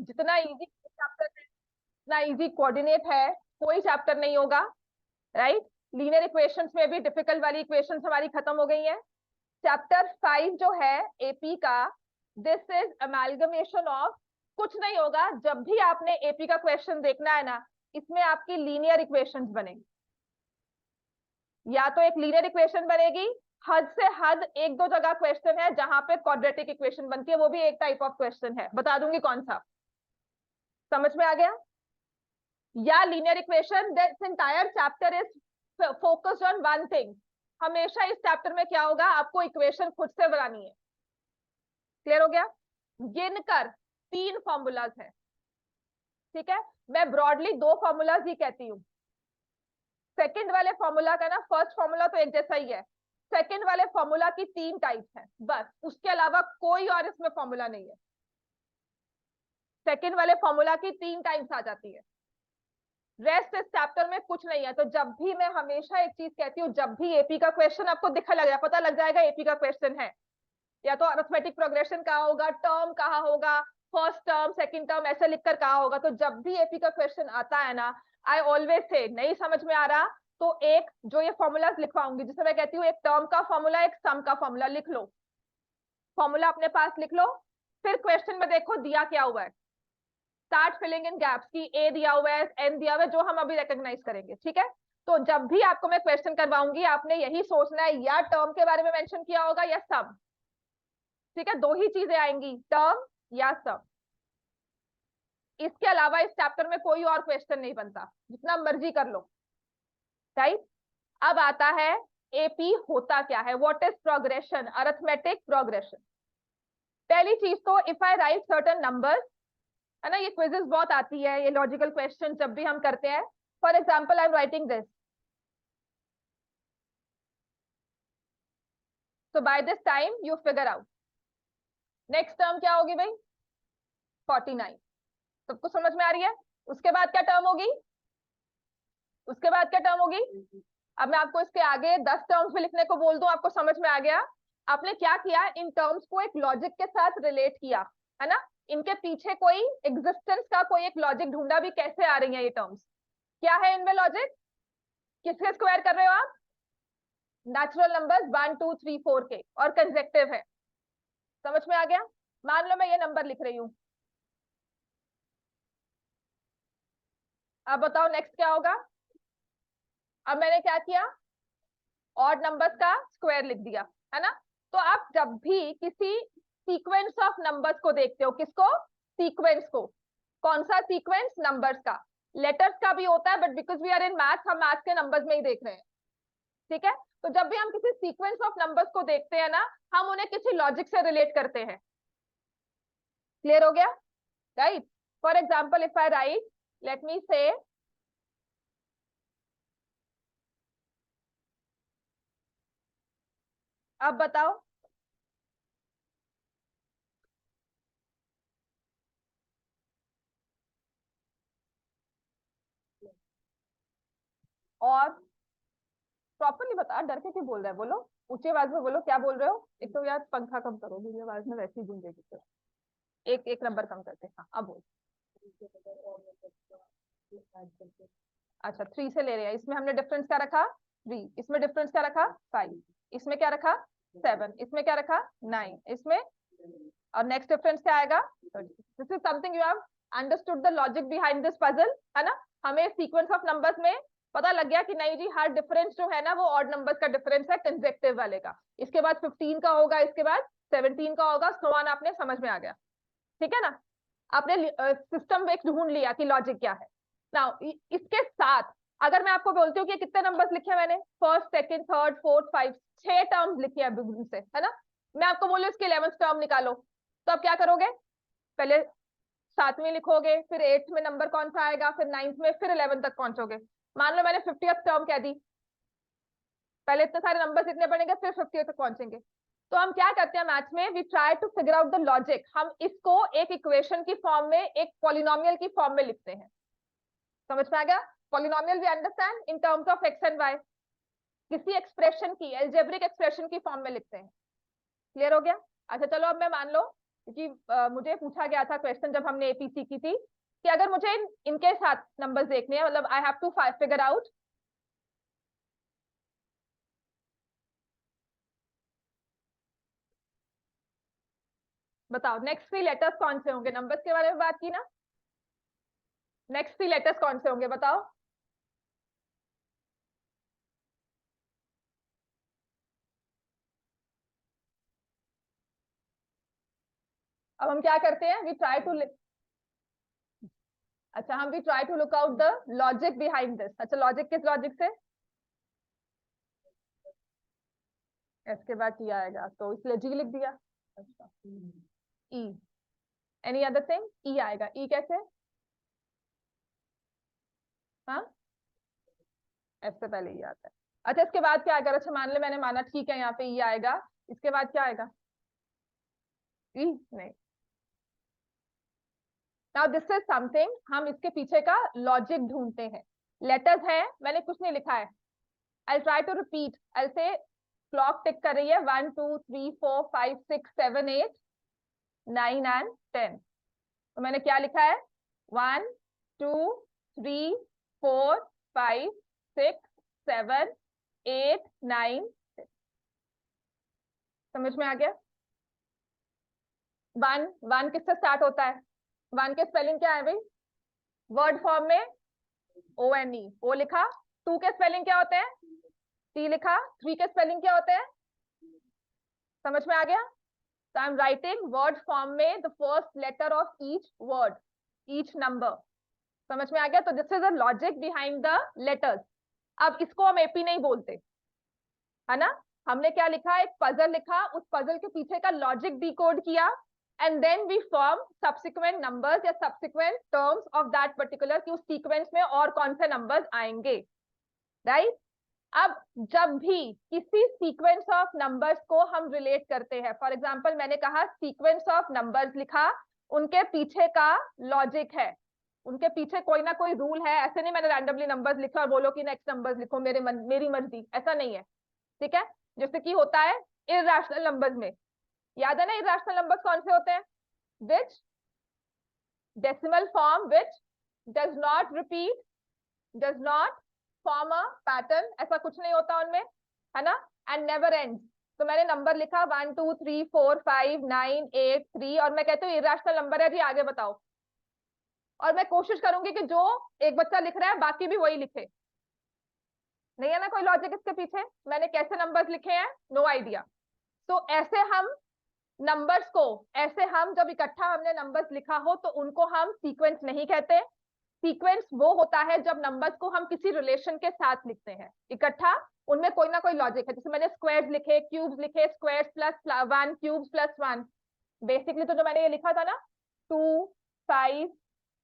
जितना easy chapter है उतना इजी कोऑर्डिनेट है कोई चैप्टर नहीं होगा, राइट। लीनियर इक्वेशंस में भी डिफिकल्ट वाली इक्वेशंस हमारी खत्म हो गई हैं। चैप्टर 5 जो है एपी का, दिस इज अमेलगमेशन ऑफ, कुछ नहीं होगा, जब भी आपने एपी का क्वेश्चन देखना है ना, इसमें आपकी लीनियर इक्वेशंस बनेगी, या तो एक लीनियर इक्वेशन बनेगी, हद से हद एक दो जगह क्वेश्चन है जहां पे क्वाड्रेटिक इक्वेशन बनती है, वो भी एक टाइप ऑफ क्वेश्चन है, बता दूंगी कौन सा, समझ में आ गया। या linear equation, this entire chapter is focused on one thing, हमेशा इस चैप्टर में क्या होगा, आपको इक्वेशन खुद से बनानी है। क्लियर हो गया। गिनकर 3 फॉर्मूलाज है, ठीक है, मैं ब्रॉडली 2 फॉर्मूलाज ही कहती हूँ। सेकंड वाले फॉर्मूला का ना, फर्स्ट फॉर्मूला तो एक जैसा ही है, सेकंड वाले फॉर्मूला की 3 टाइप्स हैं बस, उसके अलावा कोई और इसमें फॉर्मूला नहीं है। सेकंड वाले फॉर्मूला की 3 टाइप्स आ जाती है, रेस्ट इस चैप्टर में कुछ नहीं है। तो जब भी मैं हमेशा एक चीज कहती हूँ, जब भी एपी का क्वेश्चन आपको दिखा लग जाए, पता लग जाएगा एपी का क्वेश्चन है, या तो अरिथमेटिक प्रोग्रेशन कहाँ होगा, टर्म कहाँ होगा, फर्स्ट टर्म सेकंड टर्म ऐसे लिखकर कहाँ होगा। तो जब भी एपी का क्वेश्चन आता है ना, आई ऑलवेज से, नहीं समझ में आ रहा तो एक जो ये फॉर्मूलाज लिखवाऊंगी, जिसे मैं कहती हूँ एक टर्म का फॉर्मूला, एक सम का फॉर्मूला, लिख लो, फॉर्मूला अपने पास लिख लो, फिर क्वेश्चन में देखो दिया क्या हुआ है, स्टार्ट फिलिंग इन गैप्स की, ए दिया हुआ है, एन दिया हुआ है, जो हम अभी रिकॉग्नाइज करेंगे, ठीक है। तो जब भी आपको मैं क्वेश्चन करवाऊंगी, आपने यही सोचना है, या टर्म के बारे में मेंशन किया होगा या सम, ठीक है, 2 ही चीजें आएंगी, टर्म या सम। इसके अलावा इस चैप्टर में कोई और क्वेश्चन नहीं बनता, जितना मर्जी कर लो, राइट। अब आता है एपी होता क्या है, what is progression, arithmetic progression. पहली चीज तो, if I right certain numbers, है ना, ये क्विजेस बहुत आती है, ये लॉजिकल क्वेश्चन जब भी हम करते हैं, for example I am writing this, so by this time you figure out next term क्या होगी भाई, 49, सबको समझ में आ रही है। उसके बाद क्या टर्म होगी, उसके बाद क्या टर्म होगी, अब मैं आपको इसके आगे 10 टर्म्स भी लिखने को बोल दूं, आपको समझ में आ गया। आपने क्या किया, इन टर्म्स को एक लॉजिक के साथ रिलेट किया, है ना, इनके पीछे कोई एग्जिस्टेंस का कोई एक लॉजिक ढूंढा भी, कैसे आ रही है ये टर्म्स, क्या है इनमें लॉजिक, किसके स्क्वायर कर रहे हो आप, नेचुरल नंबर्स 1 2 3 4 के, और कंजेक्टिव है, समझ में आ गया। मान लो मैं ये नंबर लिख रही हूं, अब बताओ नेक्स्ट क्या होगा। अब मैंने क्या किया, ऑड नंबर्स का स्क्वायर लिख दिया, है ना। तो आप जब भी किसी सीक्वेंस ऑफ नंबर्स को देखते हो, किसको, सीक्वेंस को, कौन सा सीक्वेंस, नंबर्स का, लेटर्स का भी होता है, but because we are in math, हम मैथ के नंबर्स में ही देख रहे हैं, ठीक है। तो जब भी हम किसी सीक्वेंस ऑफ नंबर्स को देखते हैं ना, हम उन्हें किसी लॉजिक से रिलेट करते हैं। क्लियर हो गया, right. For example if I right, let me से, अब बताओ, और प्रॉपरली बता, डर के क्यों बोल रहा है, बोलो ऊंची आवाज में बोलो, क्या बोल रहे हो। एक तो यार पंखा कम करो, मेरी आवाज में वैसे ही गूंजेगी, तो एक एक नंबर कम करते, हाँ अब बोल। अच्छा 3 से ले रहे हैं, इसमें हमने डिफरेंस क्या रखा, 3, इसमें डिफरेंस क्या रखा, 5, इसमें क्या रखा, 7, इसमें क्या रखा, 9, इसमें, और नेक्स्ट डिफरेंस क्या आएगा, 30। This is something you have understood the logic behind this puzzle, है ना। हमें सीक्वेंस ऑफ नंबर्स में पता लग गया कि नहीं जी, हर डिफरेंस जो है ना वो ऑड नंबर्स का डिफरेंस है, कंसेक्टिव वाले का, इसके बाद 15 का होगा, इसके बाद 17 का होगा, सो ऑन, आपने समझ में आ गया, ठीक है ना। आपने सिस्टम एक ढूंढ लिया कि लॉजिक क्या है। नाउ इसके साथ अगर मैं आपको बोलती हूँ कि कितने नंबर्स लिखे मैंने, first second third fourth 5, 6 terms लिखे हैं बिगिनिंग से, है ना। मैं आपको बोलूँ इसके 11th टर्म निकालो, तो आप क्या करोगे, पहले 7वीं लिखोगे, फिर 8th में नंबर कौन सा आएगा, फिर 9th में, फिर 11th तक पहुंचोगे। मान लो मैंने 50th टर्म कह दी, पहले इतने सारे नंबर लिखने पड़ेंगे, फिर 50th तक पहुंचेंगे। तो हम क्या करते हैं मैथ्स में, we try to figure out the logic, हम इसको एक इक्वेशन की फॉर्म में, एक पॉलिनोमियल की फॉर्म में लिखते हैं, समझ में आ गया। Polynomial we understand in terms of X and Y, किसी एक्सप्रेशन की, एल्जेब्रिक एक्सप्रेशन की फॉर्म में लिखते हैं। क्लियर हो गया। अच्छा चलो अब मैं मान लो क्योंकि मुझे पूछा गया था क्वेश्चन जब हमने एपीसी की थी कि अगर मुझे इनके साथ नंबर्स देखने हैं, मतलब I have to figure out बताओ नेक्स्ट 3 लेटर्स कौन से होंगे। नंबर्स के बारे में बात की ना, नेक्स्ट 3 लेटर्स कौन से होंगे बताओ। अब हम क्या करते हैं, वी ट्राई टू, अच्छा हम we try to look out the logic behind this. अच्छा लॉजिक किस लॉजिक से, एस के बाद टी आएगा तो इसलिए जी लिख दिया। अच्छा ई, एनी अदर थिंग, ई आएगा। ई कैसे, हाँ एफ से पहले ई आता है। अच्छा इसके बाद क्या आएगा, अच्छा मान ले मैंने माना ठीक है यहाँ पे ई आएगा, इसके बाद क्या आएगा, ई नहीं। नाउ दिस इज समथिंग, हम इसके पीछे का लॉजिक ढूंढते हैं। लेटर्स है, मैंने कुछ नहीं लिखा है। आई ट्राई टू रिपीट, आई से क्लॉक टिक कर रही है 1 2 3 4 5 6 7 8 9 एंड 10। तो मैंने क्या लिखा है, 1 2 3 4 5 6 7 8 9। समझ में आ गया। वन, वन किससे स्टार्ट होता है, वन के स्पेलिंग क्या है भाई, वर्ड फॉर्म में ओ एन ई, ओ लिखा। टू के स्पेलिंग क्या होते हैं, टी लिखा। थ्री के स्पेलिंग क्या होते हैं, समझ में आ गया। तो I am writing word form में the first letter of each word, each number. समझ में आ गया। तो this is the logic behind the letters. अब इसको हम एपी नहीं बोलते, है ना। हमने क्या लिखा, एक पजल लिखा, उस पजल के पीछे का लॉजिक डिकोड किया, and then we form subsequent numbers या subsequent terms of that particular, कि उस सीक्वेंस में और कौन से नंबर्स आएंगे, राइट। अब जब भी किसी सीक्वेंस ऑफ नंबर्स को हम रिलेट करते हैं, फॉर एग्जांपल मैंने कहा सीक्वेंस ऑफ नंबर्स लिखा, उनके पीछे का लॉजिक है, उनके पीछे कोई ना कोई रूल है। ऐसे नहीं मैंने रैंडमली नंबर्स लिखा और बोलो कि नेक्स्ट नंबर्स लिखो मेरी मर्जी, ऐसा नहीं है, ठीक है। जैसे कि होता है इररेशनल नंबर्स में, याद है ना इररेशनल नंबर्स कौन से होते हैं, which decimal form, which does not repeat, does not form a pattern, ऐसा कुछ नहीं होता उनमें, है ना, एंड नेवर एंड। तो मैंने नंबर लिखा 1 2 3 4 5 9 8 3 और मैं कहती हूँ इररेशनल नंबर है जी, आगे बताओ। और मैं कोशिश करूंगी कि जो एक बच्चा लिख रहा है बाकी भी वही लिखे, नहीं है ना कोई लॉजिक इसके पीछे। मैंने कैसे नंबर्स लिखे हैं, नो आइडिया। तो ऐसे हम नंबर्स को, ऐसे हम जब इकट्ठा हमने नंबर्स लिखा हो तो उनको हम सीक्वेंस नहीं कहते। सीक्वेंस वो होता है जब नंबर्स को हम किसी रिलेशन के साथ लिखते हैं इकट्ठा, उनमें कोई ना कोई लॉजिक है। जैसे मैंने स्क्वायर्स लिखे, क्यूब्स लिखे, squares plus 1, cubes plus 1। Basically तो जो मैंने ये लिखा था ना 2 5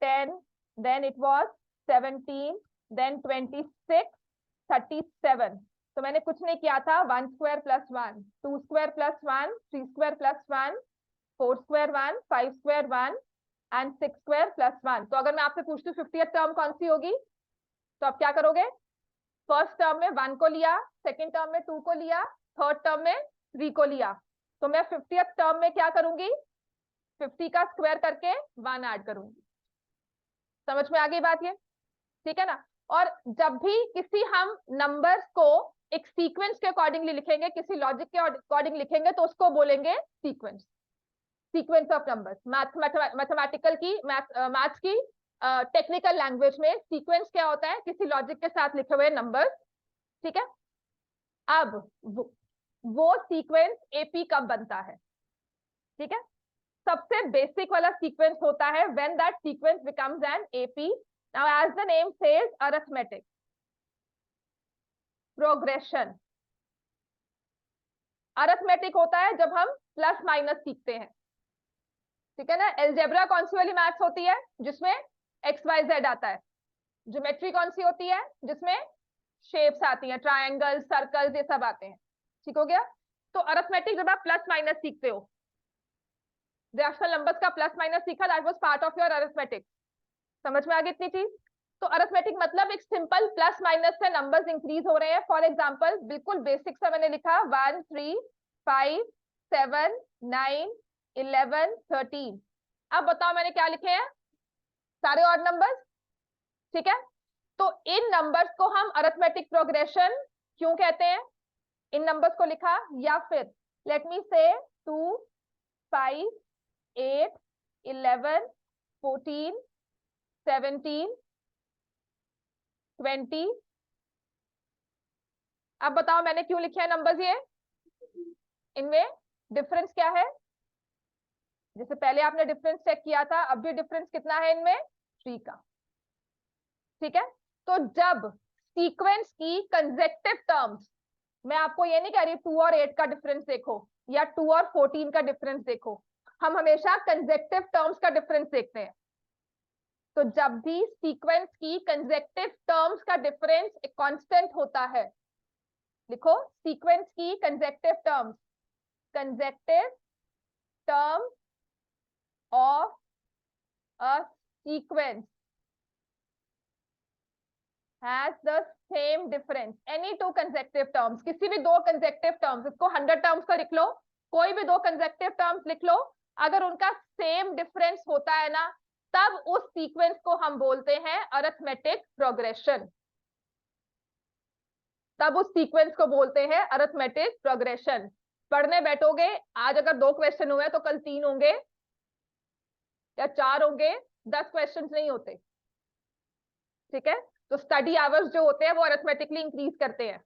10, देन इट वाज 17, देन 26 37। तो मैंने कुछ नहीं किया था, 1 square plus 1, 2 square plus 1, 3 square plus 1, 4 square 1, 5 square 1 and 6 square plus 1। तो अगर मैं आपसे पूछती हूँ 50th टर्म कौन सी होगी, तो आप क्या करोगे, फर्स्ट टर्म में 1 को लिया, सेकेंड टर्म में 2 को लिया, थर्ड टर्म में 3 को लिया। तो मैं 50th टर्म में क्या करूंगी, 50 का स्क्वायर करके 1 ऐड करूंगी। समझ में आ गई बात ये, ठीक है ना। और जब भी किसी हम नंबर्स को एक सीक्वेंस के अकॉर्डिंगली लिखेंगे, किसी लॉजिक के अकॉर्डिंग लिखेंगे, तो उसको बोलेंगे sequence, sequence of numbers. Mathematical की मैथ्स की टेक्निकल लैंग्वेज में सीक्वेंस क्या होता है, किसी लॉजिक के साथ लिखे हुए नंबर्स, ठीक है। अब वो सीक्वेंस एपी कब बनता है, ठीक है। सबसे बेसिक वाला सीक्वेंस होता है when that sequence becomes an AP. Now as the name says arithmetic progression. Arithmetic होता है जब हम प्लस माइनस सीखते हैं, ठीक है ना। एलजेब्रा कौन सी वाली मैथ्स होती है जिसमें एक्स वाई जेड आता है। ज्योमेट्री कौन सी होती है जिसमें शेप्स आती हैं, ट्रायंगल सर्कल्स ये सब आते हैं, ठीक हो गया। तो अरिथमेटिक जब आप प्लस माइनस सीखते हो, रैशनल नंबर्स का प्लस माइनस सीखा, that was part of your arithmetic. समझ में आ गई इतनी चीज। तो अरिथमेटिक मतलब एक सिंपल प्लस माइनस से नंबर्स इंक्रीज हो रहे हैं। फॉर एग्जांपल बिल्कुल बेसिक से मैंने लिखा 1 3 5 7 9 11, 13। अब बताओ मैंने क्या लिखे हैं, सारे ऑड नंबर्स, ठीक है। तो इन नंबर्स को हम अरिथमेटिक प्रोग्रेशन क्यों कहते हैं, इन नंबर्स को लिखा, या फिर लेट मी से 2, 5, 8, 11, 14, 17, 20। अब बताओ मैंने क्यों लिखे हैं नंबर्स ये, इनमें डिफरेंस क्या है, जैसे पहले आपने डिफरेंस चेक किया था, अब भी डिफरेंस कितना है इनमें, 3 का, ठीक है। तो जब सीक्वेंस की कंसेक्टिव टर्म्स, मैं आपको ये नहीं कह रही 2 और 8 का डिफरेंस देखो या 2 और 14 का डिफरेंस देखो, हम हमेशा कंसेक्टिव टर्म्स का डिफरेंस देखते हैं। तो जब भी सीक्वेंस की कंसेक्टिव टर्म्स का डिफरेंस एक कांस्टेंट होता है, लिखो सीक्वेंस की consecutive terms, consecutive terms of a sequence has the same difference, any two consecutive terms, किसी भी दो consecutive terms, इसको 100 terms का लिख लो, कोई भी दो consecutive terms लिख लो, अगर उनका same difference होता है ना, तब उस सीक्वेंस को हम बोलते हैं अरिथमेटिक प्रोग्रेशन, तब उस सीक्वेंस को बोलते हैं अरिथमेटिक प्रोग्रेशन। पढ़ने बैठोगे, आज अगर 2 क्वेश्चन हुए तो कल 3 होंगे या 4 होंगे, 10 क्वेश्चन नहीं होते, ठीक है। तो स्टडी आवर्स जो होते हैं वो अरिथमेटिकली इंक्रीज करते हैं,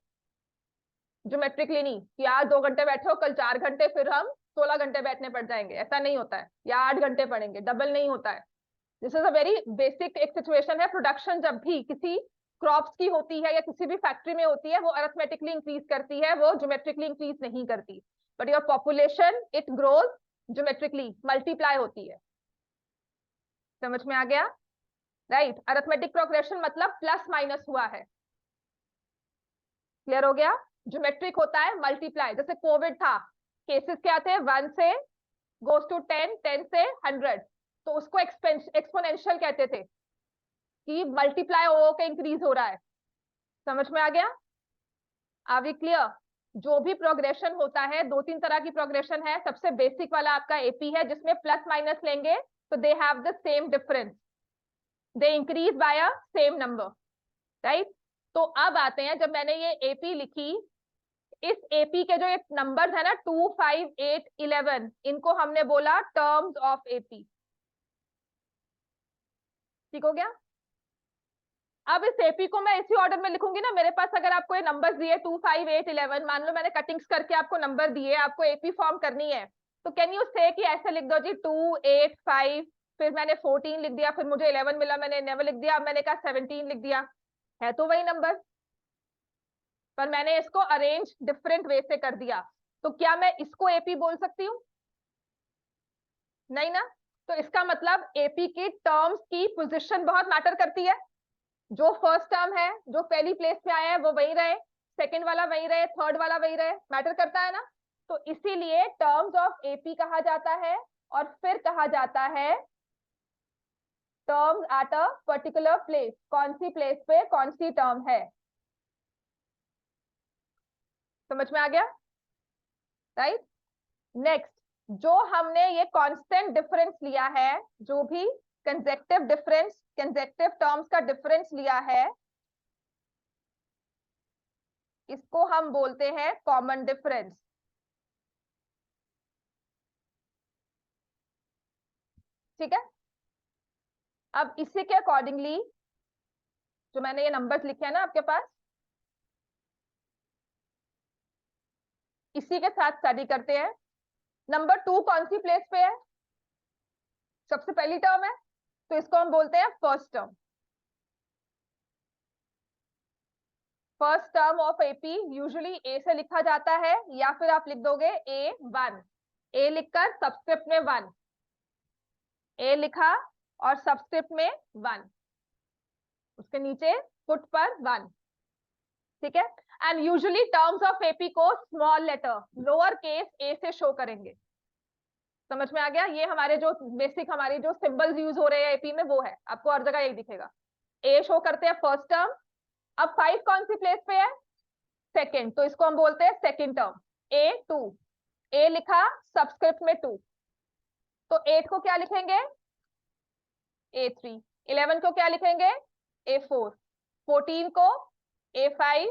ज्योमेट्रिकली नहीं कि आज 2 घंटे बैठे हो कल 4 घंटे फिर हम 16 घंटे बैठने पड़ जाएंगे, ऐसा नहीं होता है, या 8 घंटे पढ़ेंगे, डबल नहीं होता है। This is a very basic एक सिचुएशन है, प्रोडक्शन जब भी किसी क्रॉप्स की होती है या किसी भी फैक्ट्री में होती है, वो अरिथमेटिकली इंक्रीज करती है, वो ज्योमेट्रिकली इंक्रीज नहीं करती। But your population it grows geometrically, multiply होती है। समझ में आ गया, राइट। अरिथमेटिक प्रोग्रेशन मतलब प्लस माइनस हुआ है, क्लियर हो गया। ज्योमेट्रिक होता है मल्टीप्लाई, जैसे कोविड था, केसेस क्या थे, 1 से गोस टू 10, 10 से 100, तो उसको एक्सपोनेंशियल कहते थे कि मल्टीप्लाई हो के इंक्रीज हो रहा है। समझ में आ गया, आर वी क्लियर। जो भी प्रोग्रेशन होता है, 2-3 तरह की प्रोग्रेशन है, सबसे बेसिक वाला आपका एपी है, जिसमें प्लस माइनस लेंगे तो they have the same difference, they increase by a same number, right. तो अब आते हैं, जब मैंने ये एपी लिखी, इस एपी के जो ये नंबर्स है ना 2, 5, 8, 11, इनको हमने बोला टर्म्स ऑफ एपी, ठीक हो गया। अब इस एपी को मैं इसी ऑर्डर में लिखूंगी ना, मेरे पास अगर आपको ये नंबर्स दिए 2, 5, 8, 11, मान लो मैंने कटिंग्स करके आपको नंबर दिए, आपको एपी फॉर्म करनी है, तो कैन यू से कि ऐसे लिख दो जी 2, 8, 5, फिर मैंने 14 लिख दिया, फिर मुझे 11 मिला, मैंने नेवर लिख दिया, अब मैंने कहा 17 लिख दिया, है तो वही नंबर, पर मैंने इसको अरेंज डिफरेंट वे से कर दिया। तो क्या मैं इसको एपी बोल सकती हूँ, नहीं ना। तो इसका मतलब एपी की टर्म्स की पोजीशन बहुत मैटर करती है, जो फर्स्ट टर्म है, जो पहली प्लेस पे आया है वो वही रहे, सेकंड वाला वही रहे, थर्ड वाला वही रहे, मैटर करता है ना। तो इसीलिए टर्म्स ऑफ एपी कहा जाता है, और फिर कहा जाता है terms at a particular place, कौन सी प्लेस पे कौन सी टर्म है, समझ में आ गया, राइट। नेक्स्ट, जो हमने ये कांस्टेंट डिफरेंस लिया है, जो भी कंसेक्टिव डिफरेंस, कंसेक्टिव टर्म्स का डिफरेंस लिया है, इसको हम बोलते हैं कॉमन डिफरेंस, ठीक है। अब इसी के अकॉर्डिंगली जो मैंने ये नंबर्स लिखे हैं ना आपके पास, इसी के साथ स्टडी करते हैं। नंबर 2 कौन सी प्लेस पे है, सबसे पहली टर्म है, तो इसको हम बोलते हैं first term, first term of AP usually A से लिखा जाता है, या फिर आप लिख दोगे A1, ए लिखकर सबस्क्रिप्ट में 1, ए लिखा और सबस्क्रिप्ट में 1, उसके नीचे पुट पर 1, ठीक है। And usually terms of AP को स्मॉल लेटर लोअर केस ए से शो करेंगे, समझ में आ गया। ये हमारे जो बेसिक हमारी जो सिंबल्स यूज हो रहे हैं एपी में वो है, आपको हर जगह यही दिखेगा, ए शो करते हैं फर्स्ट टर्म। अब 5 कौन सी प्लेस पे है, सेकंड, तो इसको हम बोलते हैं सेकंड टर्म, A2, ए लिखा सबस्क्रिप्ट में 2, तो 8 को क्या लिखेंगे, A3, 11 को क्या लिखेंगे, A4, 14 को A5,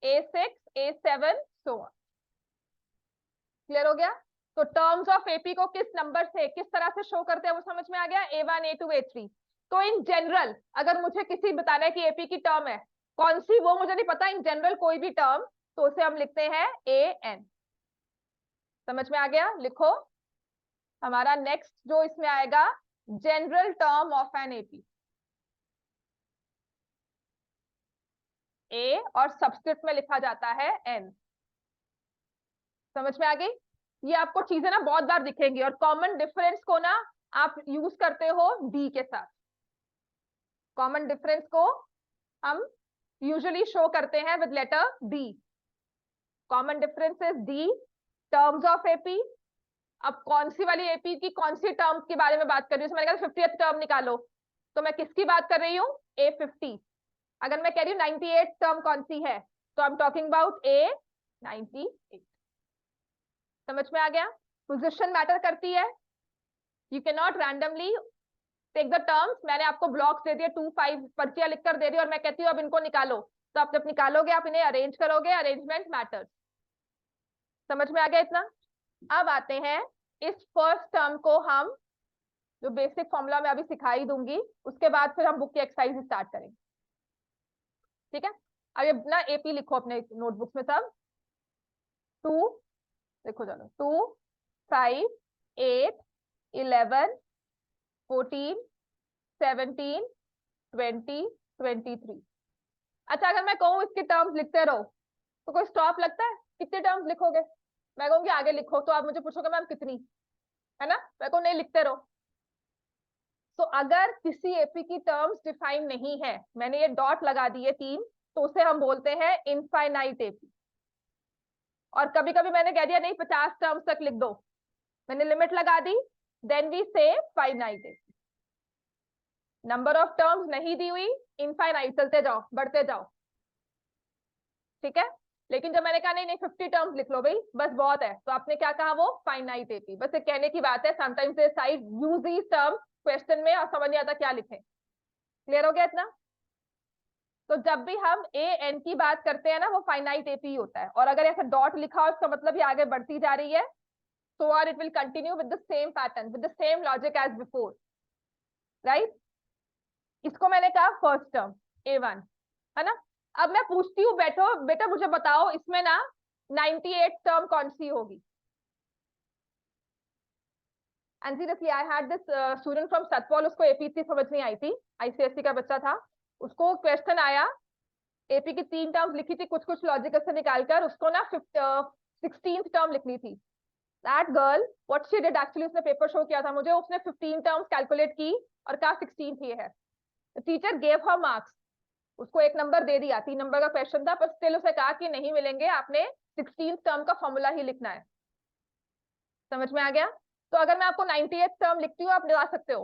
A6, A7, so on. Clear हो गया? तो टर्म्स ऑफ एपी को किस नंबर से किस तरह से शो करते हैं वो समझ में आ गया, A1, A2, A3। तो इन जनरल अगर मुझे किसी बताना है कि एपी की टर्म है कौन सी, वो मुझे नहीं पता, इन जनरल कोई भी टर्म, तो उसे हम लिखते हैं AN। समझ में आ गया? लिखो हमारा नेक्स्ट जो इसमें आएगा, general term of an AP, A और सबस्क्रिप्ट में लिखा जाता है N। समझ में आ गई? ये आपको चीजें ना बहुत बार दिखेंगी, और कॉमन डिफरेंस को ना आप यूज करते हो डी के साथ। कॉमन डिफरेंस को हम यूजुअली शो करते हैं with letter D. Common difference is D, terms of AP. अब कौन सी वाली एपी की कौन सी टर्म के बारे में बात कर रही हूँ, मैंने कहा 50th टर्म निकालो, तो मैं किसकी बात कर रही हूँ, A50। अगर मैं कह रही हूँ 98 टर्म कौन सी है, तो I am talking about A98। समझ में आ गया? पोजीशन मैटर करती है, you can not randomly take the terms. मैंने आपको ब्लॉक्स दे दिए, 2, 5 पर्चियां लिखकर दे दी, और मैं कहती हूँ अब इनको निकालो, तो आप जब निकालोगे आप इन्हें अरेंज करोगे, अरेंजमेंट मैटर्स। समझ में आ गया इतना? अब आते हैं इस फर्स्ट टर्म को, हम जो बेसिक फॉर्मूला मैं अभी सिखाई दूंगी, उसके बाद फिर हम बुक की एक्सरसाइज स्टार्ट करेंगे। ठीक है? अब ये ना एपी लिखो अपने नोटबुक्स में सब। 2 देखो, चलो 2, 5, 8, 11, 14, 17, 20, 23। अच्छा, अगर मैं कहूँ इसके टर्म्स लिखते रहो, तो कोई स्टॉप लगता है? कितने टर्म्स लिखोगे? मैं कहूँगी आगे लिखो, तो आप मुझे पूछोगे मैम कितनी, है ना? मैं कहूँ नहीं, लिखते रहो। तो अगर किसी एपी की टर्म्स डिफाइन नहीं है, मैंने ये डॉट लगा दिए 3, तो उसे हम बोलते हैं इनफाइनाइट एपी। और कभी कभी मैंने कह दिया नहीं 50 टर्म्स तक लिख दो, मैंने लिमिट लगा दी, देन वी से finite AP. Number of terms नहीं दी हुई, इनफाइनाइट, चलते जाओ, बढ़ते जाओ। ठीक है? लेकिन जब मैंने कहा नहीं नहीं 50 टर्म्स लिख लो भाई, बस बहुत है, तो आपने क्या कहा, वो फाइनाइट एपी। बस एक कहने की बात है, sometimes they side use these terms question में और समझ नहीं आता क्या लिखे। क्लियर हो गया इतना? तो जब भी हम ए एन की बात करते हैं ना, वो फाइनाइट एपी होता है। और अगर ऐसा डॉट लिखा हो, इसका मतलब ये आगे बढ़ती जा रही है, so on it will continue with the same pattern, with the same logic as before, right? इसको मैंने कहा फर्स्ट टर्म A1, है ना? अब मैं पूछती हूँ बैठो बेटा, मुझे बताओ इसमें ना 98 टर्म कौन सी होगी? And seriously I had this student from Satpal, उसको एपी इतनी समझ नहीं आई थी, आईसीएससी का बच्चा था, उसको क्वेश्चन आया, एपी की 3 टर्म्स लिखी थी कुछ कुछ लॉजिक से निकालकर, उसको ना 16th टर्म लिखनी थी। That girl what she did, actually उसने पेपर शो किया था मुझे, उसने 15 टर्म्स कैलकुलेट की और कहा 16th ये है। टीचर गेव हर मार्क्स, उसको 1 नंबर दे दिया, 3 नंबर का क्वेश्चन था, पर स्टिल उसे कहा कि नहीं मिलेंगे, आपने 16th टर्म का फॉर्मूला ही लिखना है। समझ में आ गया? तो अगर मैं आपको 98th टर्म लिखती हूँ, आप लगा सकते हो,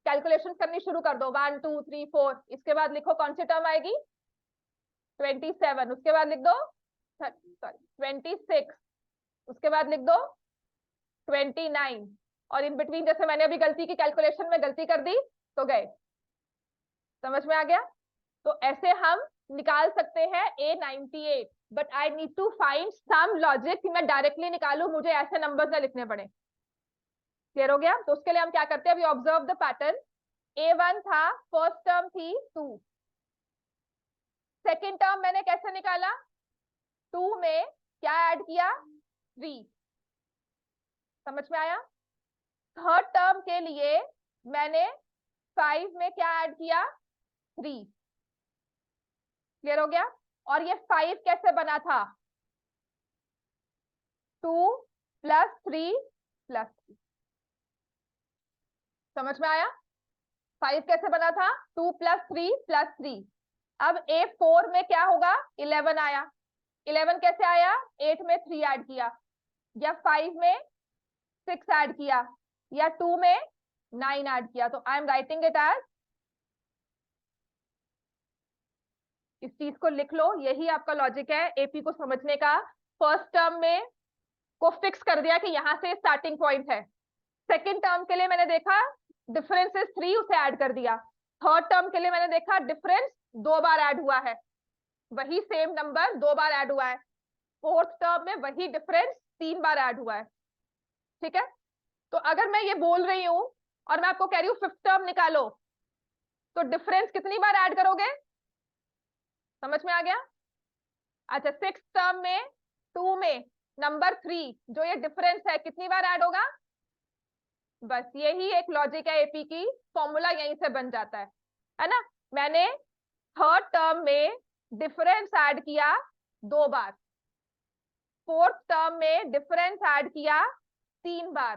कैलकुलेशन करनी शुरू कर दो, 1, 2, 3, 4, इसके बाद लिखो कौन सी टर्म आएगी, 27, उसके बाद लिख दो 26, उसके बाद लिख दो 29, और इन बिटवीन जैसे मैंने अभी गलती की, कैलकुलेशन में गलती कर दी तो गए। समझ में आ गया? तो ऐसे हम निकाल सकते हैं A98, but I need to find some logic कि मैं डायरेक्टली निकालू, मुझे ऐसे नंबर्स ना लिखने पड़े। क्लियर हो गया? तो उसके लिए हम क्या करते हैं, अभी ऑब्जर्व द पैटर्न। A1 था, फर्स्ट टर्म थी 2, सेकेंड टर्म मैंने कैसे निकाला, 2 में क्या ऐड किया, 3। समझ में आया? थर्ड टर्म के लिए मैंने 5 में क्या ऐड किया, 3। क्लियर हो गया? और ये 5 कैसे बना था, 2 + 3 + 3। समझ में आया? 5 कैसे बना था, 2 + 3 + 3। अब A4 में क्या होगा, 11 आया। 11 कैसे आया, 8 में 3 ऐड किया, या 5 में 6 ऐड किया, या 2 में 9 ऐड किया। तो I am writing it as, इस चीज को लिख लो, यही आपका लॉजिक है एपी को समझने का। फर्स्ट टर्म में को फिक्स कर दिया कि यहां से स्टार्टिंग पॉइंट है, सेकेंड टर्म के लिए मैंने देखा डिफरेंस इज 3, उसे ऐड कर दिया। थर्ड टर्म के लिए मैंने देखा डिफरेंस 2 बार ऐड हुआ है, वही सेम नंबर 2 बार ऐड हुआ है। फोर्थ टर्म में वही डिफरेंस 3 बार ऐड हुआ है। ठीक है, तो अगर मैं ये बोल रही हूं और मैं आपको कह रही हूँ फिफ्थ टर्म निकालो, तो डिफरेंस कितनी बार ऐड करोगे? समझ में आ गया? अच्छा, सिक्स टर्म में 2 में नंबर 3 जो ये डिफरेंस है कितनी बार ऐड होगा? बस यही एक लॉजिक है एपी की, फॉर्मूला यहीं से बन जाता है ना। मैंने थर्ड टर्म में डिफरेंस ऐड किया 2 बार, फोर्थ टर्म में डिफरेंस ऐड किया 3 बार,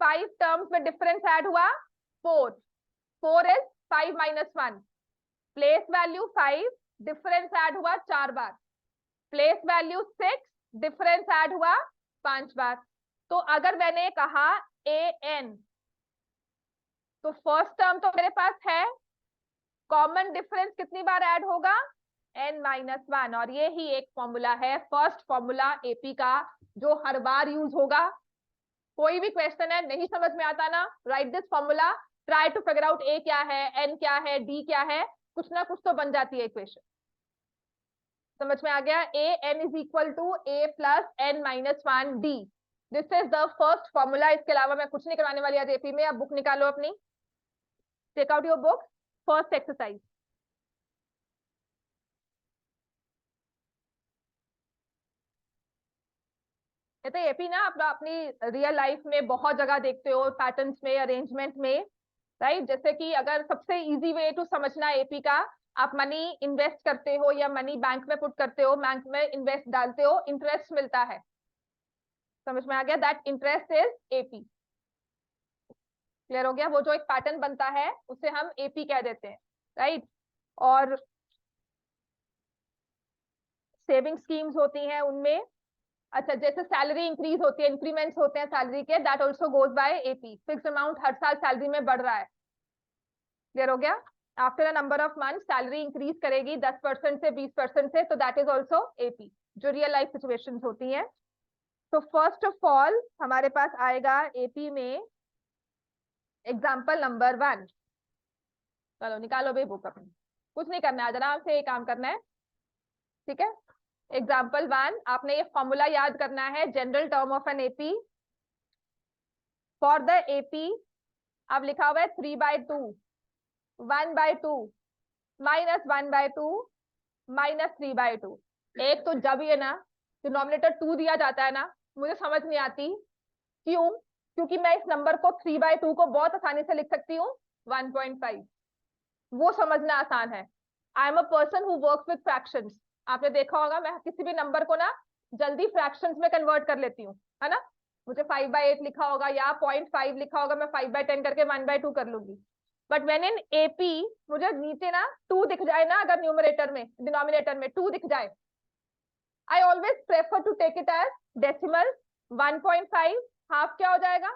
5 टर्म्स में डिफरेंस ऐड हुआ 4, 4 is 5 minus 1, place value 5, difference add हुआ 4 बार, प्लेस वैल्यू 6, डिफरेंस ऐड हुआ 5 बार। तो अगर मैंने कहा ए एन, तो फर्स्ट टर्म तो मेरे पास है, कॉमन डिफरेंस कितनी बार ऐड होगा? n-1, और ये ही एक फॉर्मूला है, फर्स्ट फॉर्मूला एपी का, जो हर बार यूज होगा। कोई भी क्वेश्चन है नहीं समझ में आता ना, write this formula, try to figure out A क्या है, एन क्या है, डी क्या है, कुछ ना कुछ तो बन जाती है इक्वेशन। समझ में आ गया? A N is equal to A plus n-1 D, this is the first formula. इसके अलावा मैं कुछ नहीं करवाने वाली आज एपी में। अब बुक निकालो अपनी, take out your book, first exercise. ये तो एपी ना आप अपनी रियल लाइफ में बहुत जगह देखते हो, पैटर्न्स में, अरेंजमेंट में, राइट। जैसे कि अगर सबसे इजी वे टू समझना एपी का, आप मनी इन्वेस्ट करते हो या मनी बैंक में पुट करते हो, बैंक में इन्वेस्ट डालते हो, इंटरेस्ट मिलता है। समझ में आ गया? That interest is AP. Clear हो गया? वो जो एक पैटर्न बनता है उसे हम एपी कह देते हैं, राइट। और सेविंग स्कीम्स होती हैं उनमें, अच्छा जैसे सैलरी इंक्रीज होती है, इंक्रीमेंट्स होते हैं सैलरी के, that also goes by AP. Fix amount हर साल सैलरी में बढ़ रहा है। क्लियर हो गया? After a number of month salary increase करेगी 10% से 20% से, तो दैट इज ऑल्सो एपी, जो रियल लाइफ सिचुएशन होती है। तो फर्स्ट ऑफ ऑल हमारे पास आएगा एपी में एग्जाम्पल नंबर 1। चलो निकालो भाई बुक अपनी, कुछ नहीं करना है, आराम से ये काम करना है। ठीक है, एग्जाम्पल 1, आपने ये फॉर्मूला याद करना है, general term of an AP. For the AP अब लिखा हुआ है 3/2, 1/2, -1/2, -3/2। एक तो जब ये ना डिनोमिनेटर 2 दिया जाता है ना, मुझे समझ नहीं आती क्यों, क्योंकि मैं इस नंबर को 3/2 को बहुत आसानी से लिख सकती हूँ 1.5, वो समझना आसान है। I am a person who works with fractions. आपने देखा होगा मैं किसी भी नंबर को ना जल्दी फ्रैक्शंस में कन्वर्ट कर लेती हूँ, है ना। मुझे 5/8 लिखा होगा या 0.5 लिखा होगा, मैं 5/10 करके 1/2 कर लूंगी। बट व्हेन इन एपी मुझे नीचे ना 2 दिख जाए ना, अगर न्यूमरेटर में, डिनोमिनेटर में 2 दिख जाए, I always prefer to take it as decimal. 1.5 half क्या हो जाएगा,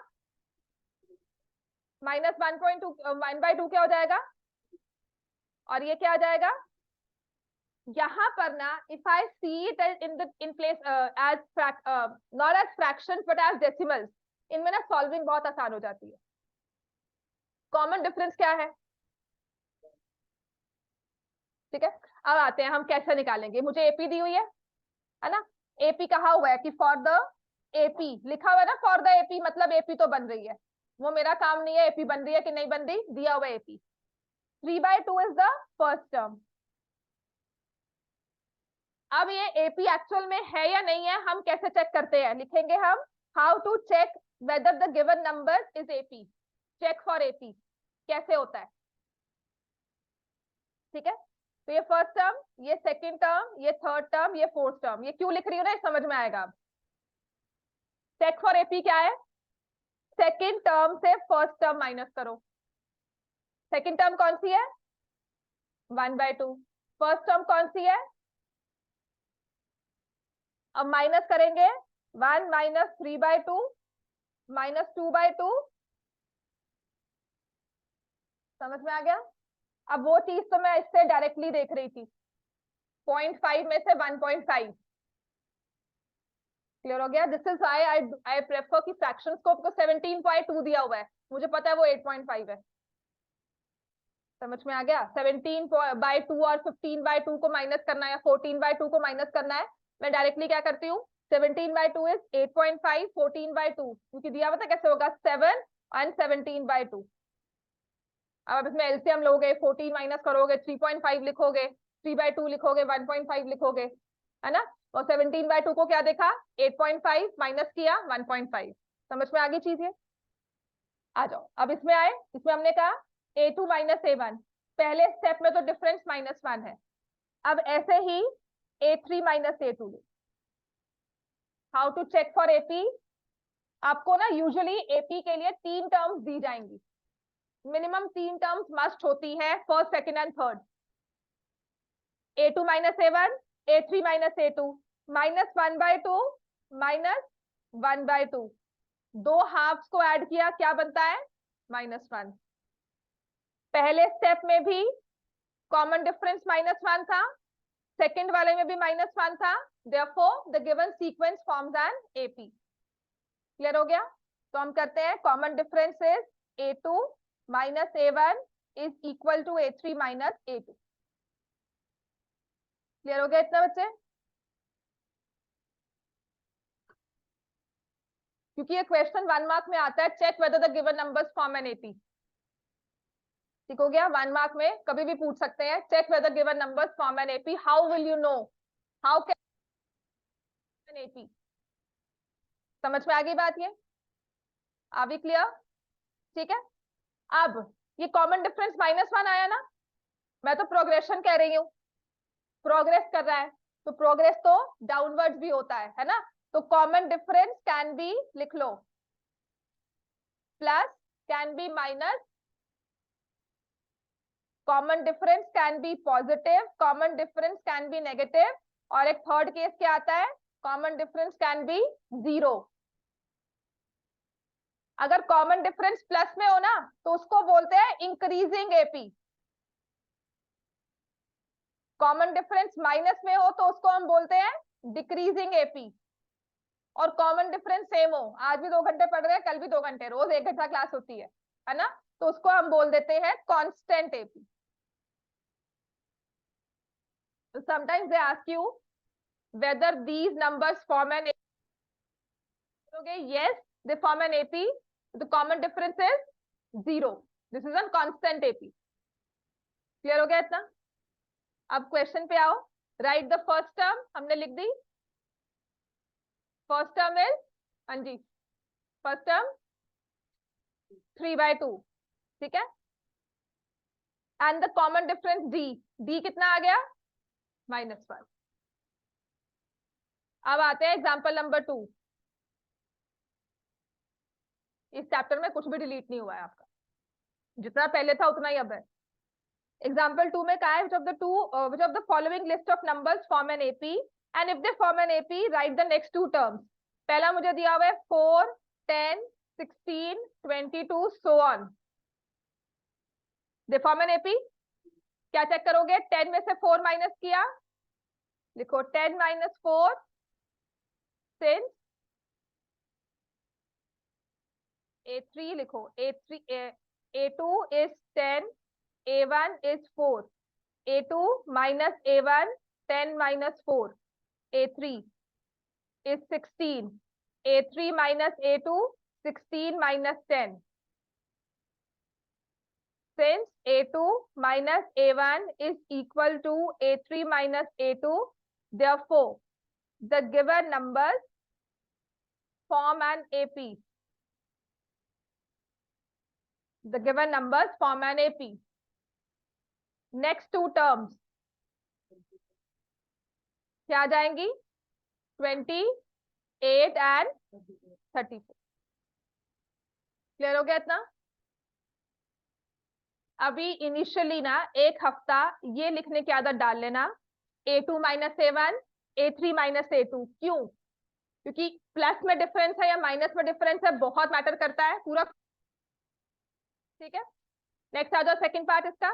-1.2, 1/2 क्या हो जाएगा, और ये क्या आ जाएगा। यहाँ पर ना if I see it in place as not as fractions but as decimals, इनमें ना सॉल्विंग बहुत आसान हो जाती है। कॉमन डिफरेंस क्या है? ठीक है, अब आते हैं हम कैसे निकालेंगे। मुझे एपी दी हुई है ना, एपी कहा हुआ है कि फॉर द एपी लिखा हुआ है ना, फॉर द एपी मतलब एपी तो बन रही है, वो मेरा काम नहीं है एपी बन रही है कि नहीं बन रही, दिया हुआ AP. 3/2 is the first term. अब ये एपी एक्चुअल में है या नहीं है, हम कैसे चेक करते हैं, लिखेंगे हम how to check whether the given number is AP. Check for AP कैसे होता है? ठीक है, तो ये फर्स्ट टर्म, ये सेकंड टर्म, ये थर्ड टर्म, ये फोर्थ टर्म, ये क्यों लिख रही हूँ ना, समझ में आएगा अब। चेक फॉर एपी क्या है? सेकंड टर्म से फर्स्ट टर्म माइनस करो। सेकंड टर्म कौन सी है? 1/2। फर्स्ट टर्म कौन सी है? अब माइनस करेंगे, 1 -3/2 -2/2। समझ में आ गया? अब वो चीज तो मैं इससे डायरेक्टली देख रही थी, 0.5 में से 1.5, क्लियर हो गया? दिस इज आई प्रेफर कि फ्रैक्शंस को 17.2 दिया हुआ है, मुझे पता है वो 8.5 है। समझ में आ गया? 17/2 और 15/2 को माइनस करना है या 14/2 को माइनस करना है, मैं डायरेक्टली क्या करती हूँ, 17/2 इज 8.5, 14/2 क्योंकि दिया हुआ था कैसे होगा, 7 एंड 17/2। अब इसमें एलसीएम लोगे, 14 माइनस करोगे 3.5 लिखोगे, 3/2 लिखोगे, 1.5 लिखोगे, है ना? और 17/2 को क्या देखा, 8.5 माइनस किया 1.5। समझ में आ गई चीज ये? आ जाओ अब इसमें आए, इसमें हमने कहा a2 माइनस a1, पहले स्टेप में तो डिफरेंस -1 है। अब ऐसे ही a3 minus a2, how to check for AP? आपको ना यूजुअली एपी के लिए 3 टर्म्स दी जाएंगी, मिनिमम 3 टर्म्स मस्ट होती है, first second and third. a2 minus a1, a3 minus a2, -1/2 -1/2, दो हाफ्स को ऐड किया क्या बनता है, -1। पहले स्टेप में भी कॉमन डिफरेंस -1 था, सेकंड वाले में भी -1 था, therefore the given sequence forms an AP। Clear हो गया? तो हम करते हैं common difference is a2 minus a1 is equal to a3 minus a2। Clear हो गया इतना बच्चे? क्योंकि ये क्वेश्चन 1 मार्क में आता है, check whether the given numbers form an AP. ठीक हो गया? 1 मार्क में कभी भी पूछ सकते हैं, check whether given numbers form an AP, how will you know, how can an AP? समझ में आ गई बात ये? आ भी क्लियर? ठीक है, अब ये कॉमन डिफरेंस -1 आया ना, मैं तो प्रोग्रेशन कह रही हूँ, प्रोग्रेस कर रहा है, तो प्रोग्रेस तो डाउनवर्ड्स भी होता है ना? तो कॉमन डिफरेंस कैन बी, लिख लो, plus, can be minus, common difference can be positive, common difference can be negative, और एक थर्ड केस क्या आता है, कॉमन डिफरेंस कैन बी 0। अगर कॉमन डिफरेंस प्लस में हो ना तो उसको बोलते हैं increasing AP, common difference minus में हो तो उसको हम बोलते हैं डिक्रीजिंग एपी, और कॉमन डिफरेंस सेम हो, आज भी 2 घंटे पढ़ रहे हैं, कल भी 2 घंटे, रोज 1 घंटा क्लास होती है ना, तो उसको हम बोल देते हैं constant AP. Sometimes they ask you whether these numbers form an AP, yes they form an AP, the common difference is 0, this is a constant AP। Clear हो गया इतना? अब क्वेश्चन पे आओ, राइट द फर्स्ट टर्म हमने लिख दी, first term is, हाँ जी, first term 3/2, ठीक है, and the common difference d, d कितना आ गया, -1। अब आते हैं एग्जाम्पल नंबर 2, इस चैप्टर में कुछ भी डिलीट नहीं हुआ है आपका, जितना पहले था उतना ही अब है। एग्जाम्पल 2 में कहा है, which of the following list of numbers form an AP, and if they form an AP write the next 2 terms। पहला मुझे दिया हुआ है 4, 10, 16, 22 so on, they form an AP। क्या चेक करोगे, 10 में से 4 माइनस किया, लिखो 10 माइनस 4, since A3 लिखो, A2 is 10, A1 is 4, A2 minus A1, 10 minus 4, A3 is 16, A3 minus A2, 16 minus 10, since A2 minus A1 is equal to A3 minus A2, therefore the given numbers form an AP, the given numbers form an AP। next 2 terms क्या आ जाएंगी, 28 and 34। Clear हो गया इतना? अभी initially ना एक हफ्ता ये लिखने की आदत डाल लेना, A2 minus A1, A3 minus A2, क्यों? क्योंकि प्लस में डिफरेंस है या माइनस में डिफरेंस है बहुत मैटर करता है पूरा। ठीक है, नेक्स्ट आ जाओ सेकंड पार्ट इसका,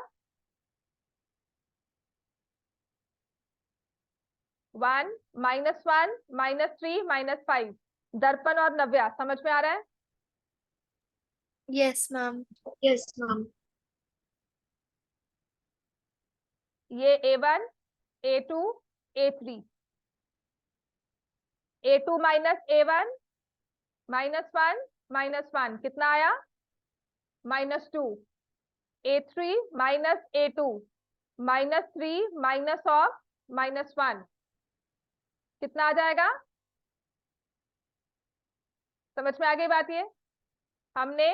1 -1 -3 -5। दर्पण और नव्या समझ में आ रहा है? Yes ma'am. Yes ma'am. ये A1 A2 A3। A2 -A1 -1 -1 कितना आया? -2। A3 -A2 -3 माइनस ऑफ -1 कितना आ जाएगा? समझ में आ गई बात? ये हमने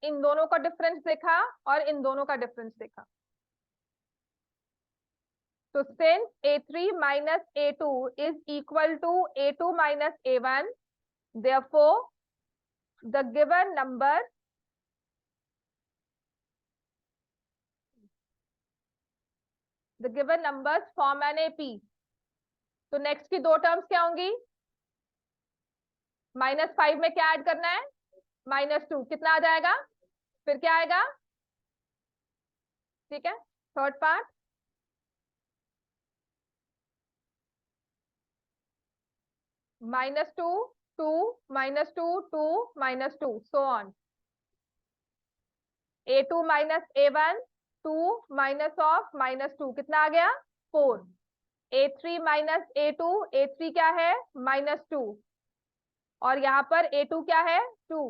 इन दोनों का डिफरेंस देखा और इन दोनों का डिफरेंस देखा। तो since A3 minus A2 is equal to A2 minus A1, therefore the given numbers form an AP। तो नेक्स्ट की दो टर्म्स क्या होंगी? -5 में क्या ऐड करना है? -2 कितना आ जाएगा? फिर क्या आएगा? ठीक है, third part. -2 2 -2 2 -2 so on। A2 minus A1 2 minus of -2 कितना आ गया? 4। A3 माइनस A2 A3 क्या है? -2 और यहाँ पर A2 क्या है? 2।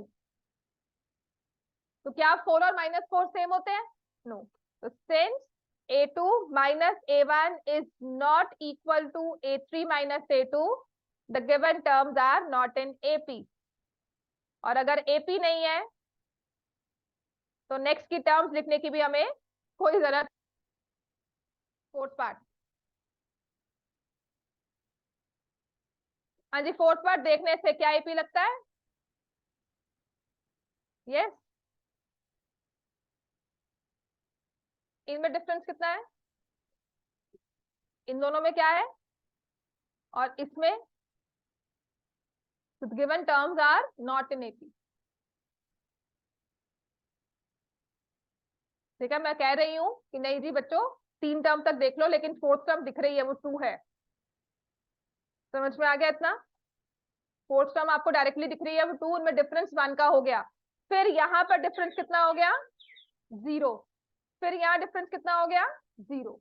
तो क्या 4 और -4 सेम होते हैं? नो। तो since A2 minus A1 is not equal to A3 minus A2, the given terms are not in AP। और अगर AP नहीं है तो नेक्स्ट की टर्म्स लिखने की भी हमें कोई जरूरत। Fourth part. हाँ जी, फोर्थ पार्ट देखने से क्या एपी लगता है? यस। इनमें डिफरेंस कितना है? इन दोनों में क्या है और इसमें? Given terms are not in AP. ठीक है, मैं कह रही हूं कि नहीं जी बच्चों, 3 टर्म तक देख लो लेकिन फोर्थ टर्म दिख रही है, वो 2 है। समझ में आ गया इतना? फोर्थ टर्म आपको डायरेक्टली दिख रही है, वो 2, उनमें डिफरेंस 1 का हो गया। फिर यहाँ पर डिफरेंस कितना हो गया? 0। फिर यहाँ डिफरेंस कितना हो गया? 0।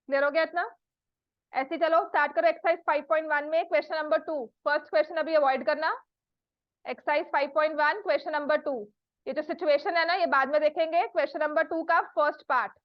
क्लियर हो गया इतना? ऐसे चलो स्टार्ट करो एक्सरसाइज 5.1 में क्वेश्चन नंबर 2। फर्स्ट क्वेश्चन अभी अवॉइड करना। Exercise 5.1 question number 2। ये जो सिचुएशन है ना, ये बाद में देखेंगे। क्वेश्चन नंबर 2 का first part.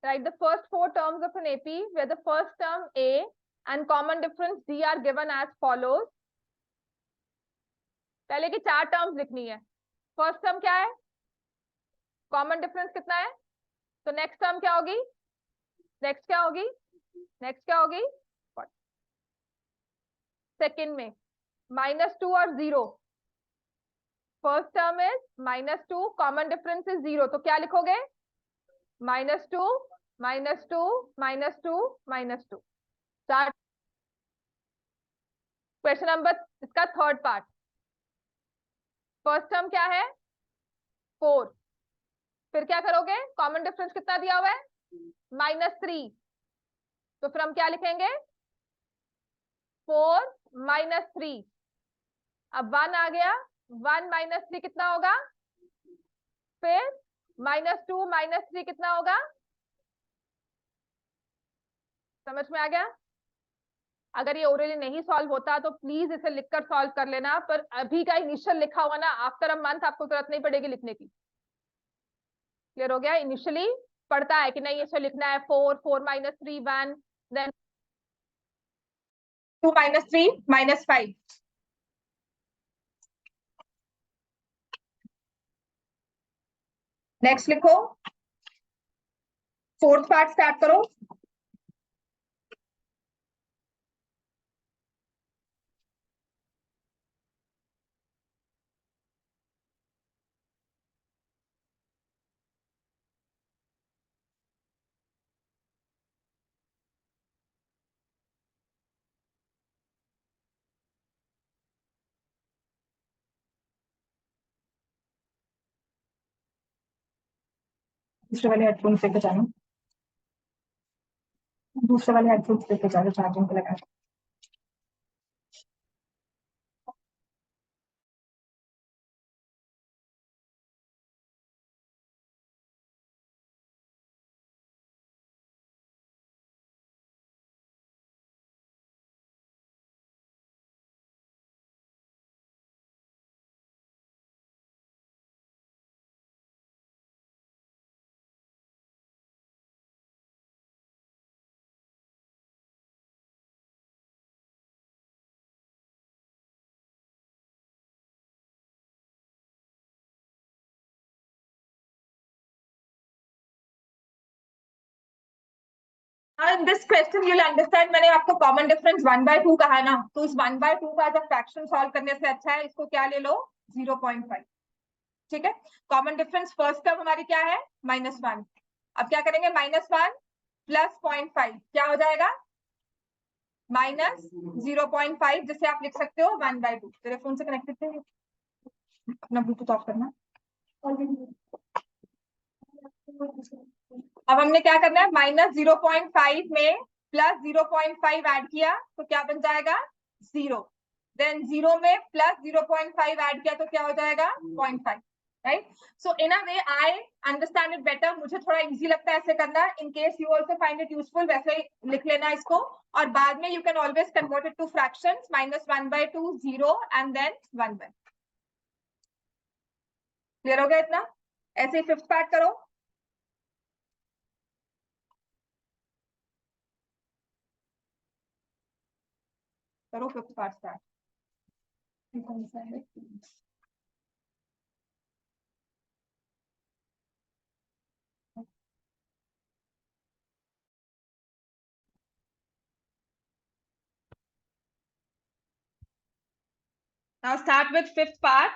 Write the first 4 terms of an AP where the first term A and common difference D are given as follows। पहले की 4 टर्म्स लिखनी है। फर्स्ट टर्म क्या है? कॉमन डिफरेंस कितना है? तो नेक्स्ट टर्म क्या होगी? नेक्स्ट क्या होगी? नेक्स्ट क्या होगी? सेकेंड में -2 और 0। First term is -2, common difference is 0, तो क्या लिखोगे? -2 -2 -2 -2। चार। क्वेश्चन नंबर इसका थर्ड पार्ट। फर्स्ट टर्म क्या है? 4। फिर क्या करोगे? कॉमन डिफरेंस कितना दिया हुआ है? -3। तो फिर हम क्या लिखेंगे? 4 -3। अब 1 आ गया। 1 -3 कितना होगा? फिर -2 -3 कितना होगा? समझ में आ गया? अगर ये ओरली नहीं सॉल्व होता तो प्लीज इसे लिखकर सॉल्व कर लेना, पर अभी का इनिशियल लिखा हुआ ना, आफ्टर अ मंथ आपको जरूरत नहीं पड़ेगी लिखने की। क्लियर हो गया? इनिशियली पढ़ता है कि नहीं इसे लिखना है 4 4 -3 1 देन 2 -3 -5। नेक्स्ट लिखो। फोर्थ पार्ट स्टार्ट करो। दूसरे वाले हेडफोन्स लेके जाना, दूसरे वाले हेडफोन्स लेके जाना चार्जिंग पे लगा। In this question you'll understand, मैंने आपको कॉमन डिफरेंस 1/2 कहा ना, तो इस 1/2 का जब फ्रैक्शन सॉल्व करने से अच्छा है इसको क्या ले लो 0.5। ठीक है, कॉमन डिफरेंस फर्स्ट टर्म हमारी क्या है -1। अब क्या करेंगे -1 प्लस 0.5 क्या हो जाएगा -0.5, जिसे आप लिख सकते हो 1/2। तेरे फोन से कनेक्टेड थे, अपना ब्लूटूथ ऑफ करना। अब हमने क्या करना है -0.5 में प्लस 0.5 ऐड किया तो क्या बन जाएगा 0। देन 0 में प्लस 0.5 ऐड किया तो क्या हो जाएगा 0.5। Right, so in a way I understand it better, मुझे थोड़ा इजी लगता है ऐसे करना। In case you also find it useful वैसे लिख लेना इसको, और बाद में you can always convert it to fractions -1/2 0 and then 1/। Clear हो गया इतना? ऐसे ही फिफ्थ पार्ट करो। करो fifth part start. Now start with fifth part.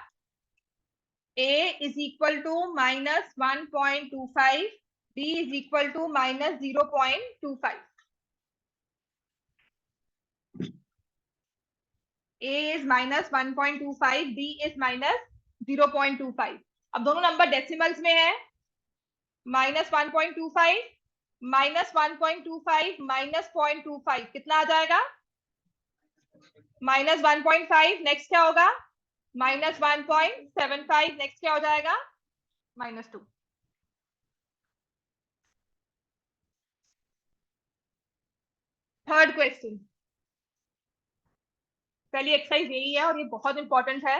A is equal to -1.25, B is equal to -0.25. A is -1.25, B is -0.25. अब दोनों number decimals में है। -1.25 -1.25 -0.25 कितना आ जाएगा -1.5। नेक्स्ट क्या होगा -1.75। नेक्स्ट क्या हो जाएगा -2। थर्ड क्वेश्चन, पहली एक्सरसाइज यही है और ये बहुत इंपॉर्टेंट है।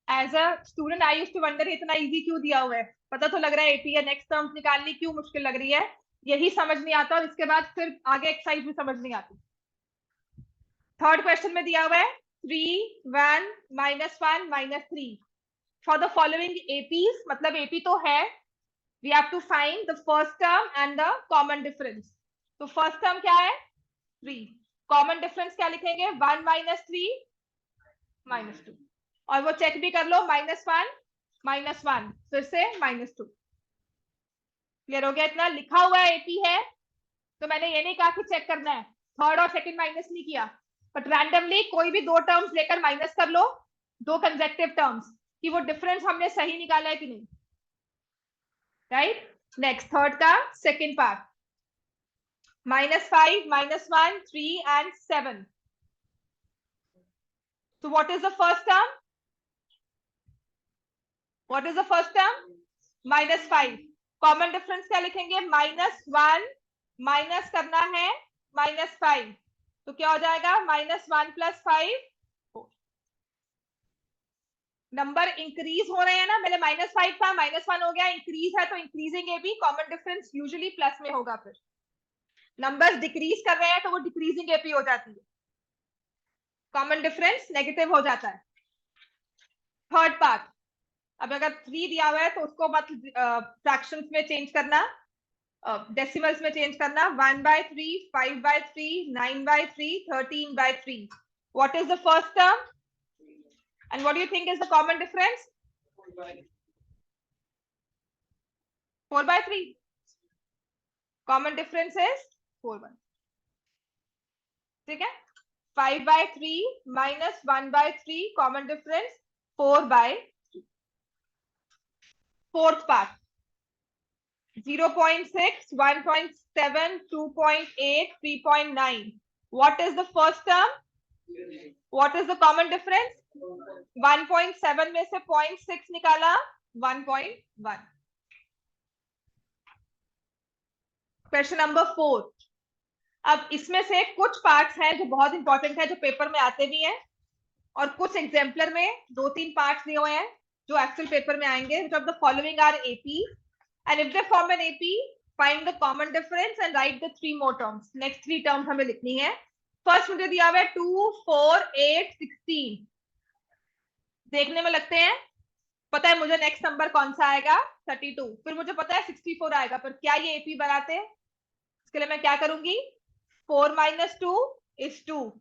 As a student I used to wonder इतना इजी क्यों दिया हुआ है। पता तो लग रहा है एपी या नेक्स्ट टर्म्स निकालनी क्यों मुश्किल लग रही है, यही समझ नहीं आता और इसके बाद फिर आगे एक्सरसाइज भी समझ नहीं आती। थर्ड क्वेश्चन में दिया हुआ है 3 1 -1 -3 फॉर द फॉलोइंग एपीज, मतलब एपी तो है, we have to find the first term and the common difference. तो फर्स्ट टर्म क्या है 3, कॉमन डिफरेंस क्या लिखेंगे 1 -3 -2, और वो चेक भी कर लो -1 -1 फिर से -2। क्लियर हो गया इतना? लिखा हुआ एपी है तो मैंने ये नहीं कहा कि चेक करना है, थर्ड और सेकंड माइनस नहीं किया, बट रैंडमली कोई भी दो टर्म्स लेकर माइनस कर लो, दो कंसेक्टिव टर्म्स, कि वो डिफरेंस हमने सही निकाला है कि नहीं। राइट, नेक्स्ट थर्ड का second part -5 -1 3 and 7. So what is the first term? What is the first term? -5. Common difference क्या लिखेंगे -1 माइनस करना है -5, तो क्या हो जाएगा -1 + 5। नंबर इंक्रीज हो रहे हैं ना, मेरे -5 था -1 हो गया, इंक्रीज है तो इंक्रीजिंग ए भी कॉमन डिफरेंस यूजुअली प्लस में होगा। फिर नंबर्स डिक्रीज कर रहे हैं तो वो डिक्रीजिंग एपी हो जाती है, कॉमन डिफरेंस नेगेटिव हो जाता है। थर्ड पार्ट, अब अगर 3 दिया हुआ है तो उसको मत फ्रैक्शंस में चेंज करना, डेसिमल्स में चेंज करना। 1/3 5/3 9/3 13/3। What is the first term and what do you think is the common difference? 4/3. common difference is 4/1। ठीक है, 5/3 -1/3 common difference 4/3। fourth part, 0.6, 1.7, 2.8, 3.9. What is the first term? What is the common difference? 1.7 में से 0.6 निकाला, 1.1. Question number 4. अब इसमें से कुछ parts हैं जो बहुत इंपॉर्टेंट है, जो पेपर में आते भी हैं, और कुछ एग्जाम्पलर में 2-3 पार्ट्स दिए हुए हैं जो एक्चुअल पेपर में आएंगे. Which of the following are AP? And if they form an AP, find the common difference and write the 3 more terms. Next 3 terms हमें लिखनी है. फर्स्ट मुझे दिया हुआ है 2, 4, 8, 16. देखने में लगते हैं, पता है मुझे नेक्स्ट नंबर कौन सा आएगा, 32. फिर मुझे पता है 64 आएगा, पर क्या ये AP बनाते हैं? इसके लिए मैं क्या करूंगी? 4 - 2 is 2.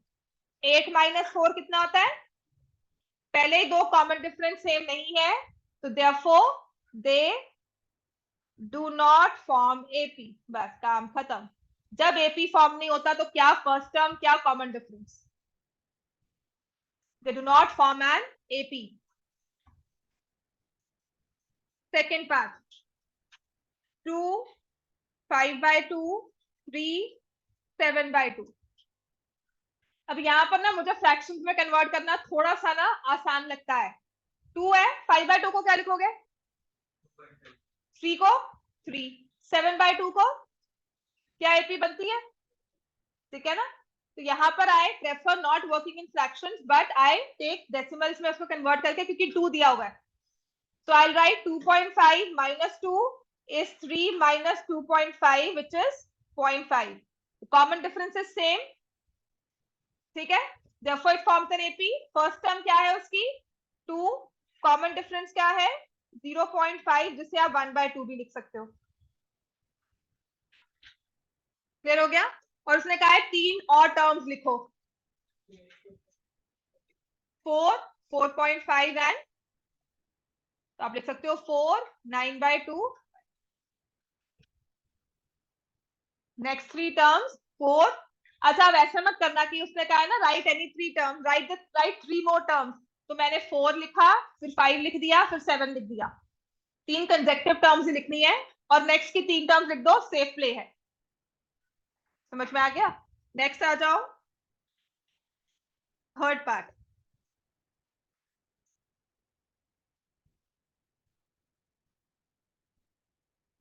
8 - 4 कितना होता है? पहले ही 2 कॉमन डिफरेंस सेम नहीं है, तो therefore they do not form AP. बस काम खत्म. जब AP फॉर्म नहीं होता तो क्या फर्स्ट टर्म, क्या common difference? They do not form an AP. Second part. 2, 5/2, 3, 7/2. अब यहाँ पर ना मुझे फ्रैक्शंस में कन्वर्ट करना थोड़ा सा ना आसान लगता है. 2 है, 5/2 को क्या लिखोगे? 3 को 3, 7/2 को क्या AP बनती है? ठीक है ना. तो यहाँ पर I prefer not working in fractions, but I take decimals में उसको कन्वर्ट करके, क्योंकि 2 दिया हुआ है. So I'll write 2.5 - 2 is 3 - 2.5, which is 0.5. The common difference is same. ठीक है. Therefore it forms an AP. First term क्या है उसकी? 2. Common difference क्या है? 0.5, जिसे आप 1/2 भी लिख सकते हो. क्लियर हो गया. और उसने कहा है 3 और टर्म्स लिखो. 4, 4.5 एंड, तो आप लिख सकते हो 4, 9/2. Next 3 terms 4. अच्छा, अब ऐसा मत करना कि उसने कहा है ना राइट एनी 3 टर्म्स, राइट 3 मोर टर्म्स. तो मैंने 4 लिखा, फिर 5 लिख दिया, फिर 7 लिख दिया. 3 कंसेक्टिव टर्म्स ही लिखनी है, और नेक्स्ट की 3 टर्म्स लिख दो. सेफ प्ले है. समझ में आ गया. नेक्स्ट आ जाओ, third part.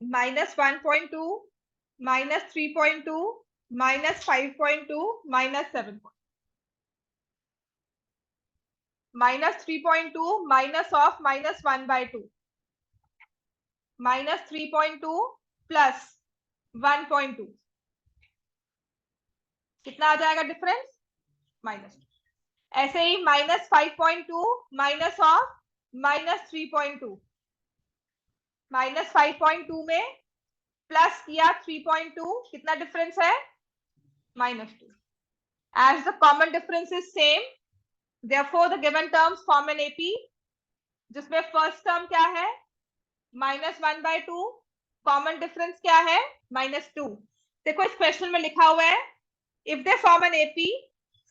-1.2, -3.2, -5.2, -7. -3.2 minus of -1/2, -3.2 plus 1.2. कितना आ जाएगा डिफरेंस? -2. ऐसे ही -5.2 माइनस ऑफ -3.2. -5.2 में प्लस किया 3.2, कितना डिफरेंस है? -2. As the common difference is same, therefore the given terms form an AP, जिसमें फर्स्ट टर्म क्या है? -1/2. कॉमन डिफरेंस क्या है? -2. देखो इस क्वेश्चन में लिखा हुआ है if they form an AP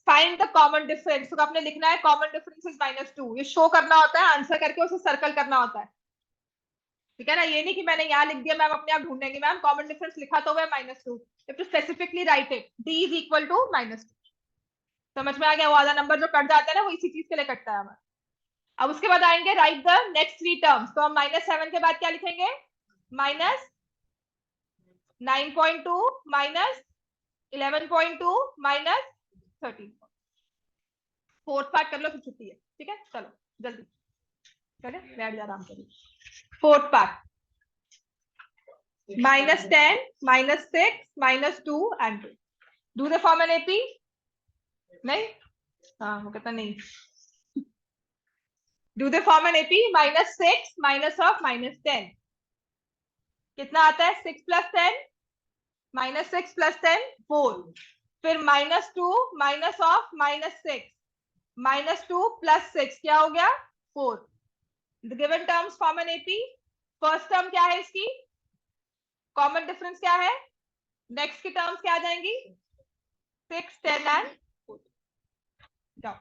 find the common difference. तो आपने लिखना है कॉमन डिफरेंस इज -2. ये शो करना होता है, आंसर करके उसे सर्कल करना होता है. ठीक है ना. ये नहीं कि मैंने यहाँ लिख दिया मैम अपने आप ढूंढेंगे. मैम कॉमन डिफरेंस लिखा तो है -2. To specifically write it. D is equal to -2. समझ में आ गया. वो आधा नंबर जो कट जाता है ना, वो इसी चीज के लिए कटता है हमारा. अब उसके बाद आएंगे राइट द नेक्स्ट 3 टर्म्स. तो हम -7 के बाद क्या लिखेंगे? -9.2, -11.2, -13. फोर्थ पार्ट कर लो, फिर छुट्टी है. ठीक है, चलो जल्दी चले, बैठ जा आराम करिए. Fourth part -10, -6, -2 and 2. Do they form an AP? नहीं. हाँ, वो कहता नहीं. Do they form an AP? -6 minus of -10 कितना आता है? 6 + 10, -6 + 10 4. फिर -2 माइनस ऑफ -6, -2 + 6 क्या हो गया? 4. The given terms form an AP. First term क्या है इसकी? कॉमन डिफरेंस क्या है? नेक्स्ट की टर्म्स क्या आ जाएंगी? 6, 10 एंड 4. जाओ.